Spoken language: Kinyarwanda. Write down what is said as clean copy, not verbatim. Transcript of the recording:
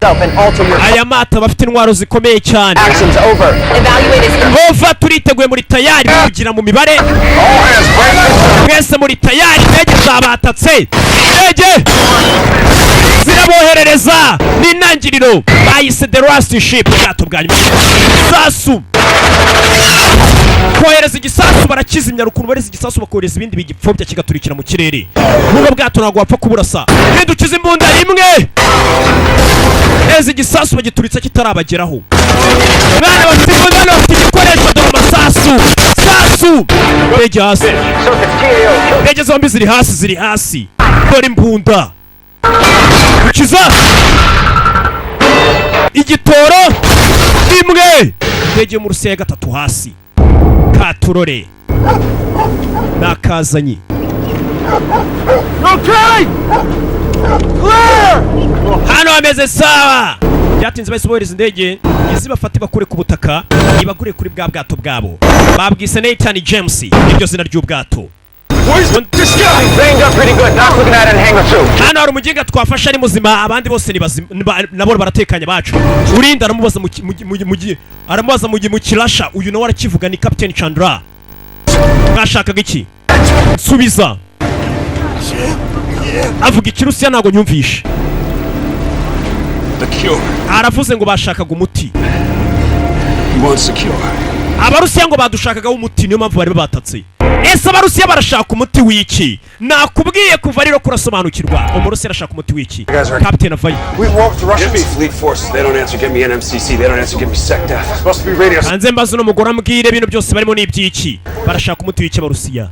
aya mato bafite intwaro zikomeye cyane. Ova turiteguye muri tayari kugira mu mibare. Mwese muri tayari, indege zabatatse. Indege ziraboherereza n'intangiriro bayise the last ship. Ubwato bwa nyuma sasu kohereza igisasu barakizimya rukuntu bareza igisasu bakohereza ibindi bigipfobya kigaturikira mu kirere. Nubwo bwato ntabwo wapfa kuburasa dukiza imbunda rimwe neza igisasu bagituritsa kitarabageraho. Mwana bafite imbunda bafite igikoresho dore amasasu sasu ndege hasi. Ndege zombi ziri hasi dore imbunda dukiza igitoro rimwe. Ndege mu Rusiya gatatu hasi katurore nakazanye. Okay, clear. Hano ameze sawa. Byatinze bahise bohereza indege izi bafate bakure ku butaka ibagure kuri bwa bwato bwabo babwise Nathan James iryo zina ry'ubwato. Hano hari umuginga twafashe ari muzima abandi bose nabo baratekanye bacu. Urinda aramubaza mu kirasha uyu nawe arakivuga ni Captain Chandra. Mwashakaga iki? Subiza. Avuga ikirusiya ntago nyumvishe. Aravuze ngo bashakaga umuti. Abarusiya ngo badushakaga umuti niyo mpamvu bari batatse. Ese abarusiya barashaka umuti w'iki? Nakubwiye kuva rero kurasobanukirwa. Umurusiya arashaka umuti w'iki? Captain Avayi. Hanze mbazo no mugora mbwire ibintu byose barimo n'ibyiki. Barashaka umuti w'iki abarusiya?